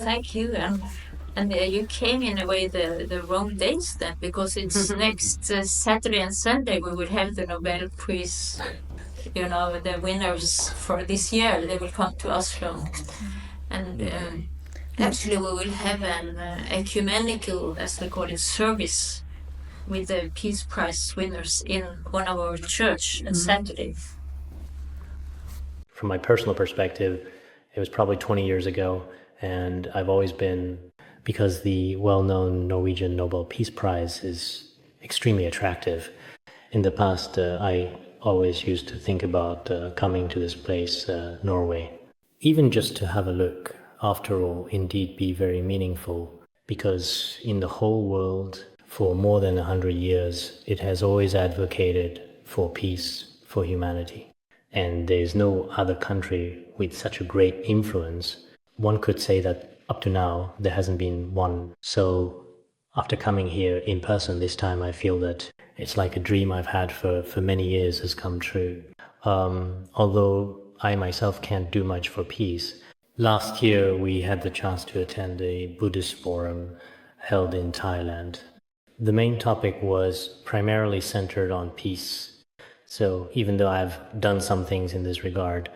Thank you. And you came in a way the wrong days then, because it's next Saturday and Sunday we will have the Nobel Prize. You know, the winners for this year, they will come to Oslo. And actually we will have an ecumenical, as they call it, service with the Peace Prize winners in one of our church on Saturday. From my personal perspective, it was probably 20 years ago, and I've always been, because the well-known Norwegian Nobel Peace Prize is extremely attractive. In the past, I always used to think about coming to this place, Norway. Even just to have a look, after all, indeed be very meaningful, because in the whole world, for more than 100 years, it has always advocated for peace, for humanity. And there's no other country with such a great influence. One could say that up to now, there hasn't been one. So after coming here in person this time, I feel that it's like a dream I've had for many years has come true. Although I myself can't do much for peace. Last year, we had the chance to attend a Buddhist forum held in Thailand. The main topic was primarily centered on peace. So even though I've done some things in this regard,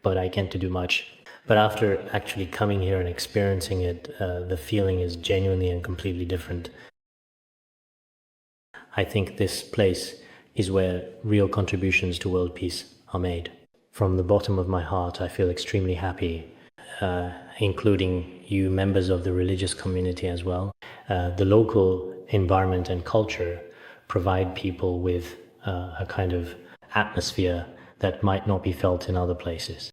but I can't do much. But after actually coming here and experiencing it, the feeling is genuinely and completely different. I think this place is where real contributions to world peace are made. From the bottom of my heart, I feel extremely happy, including you members of the religious community as well. The local environment and culture provide people with a kind of atmosphere that might not be felt in other places.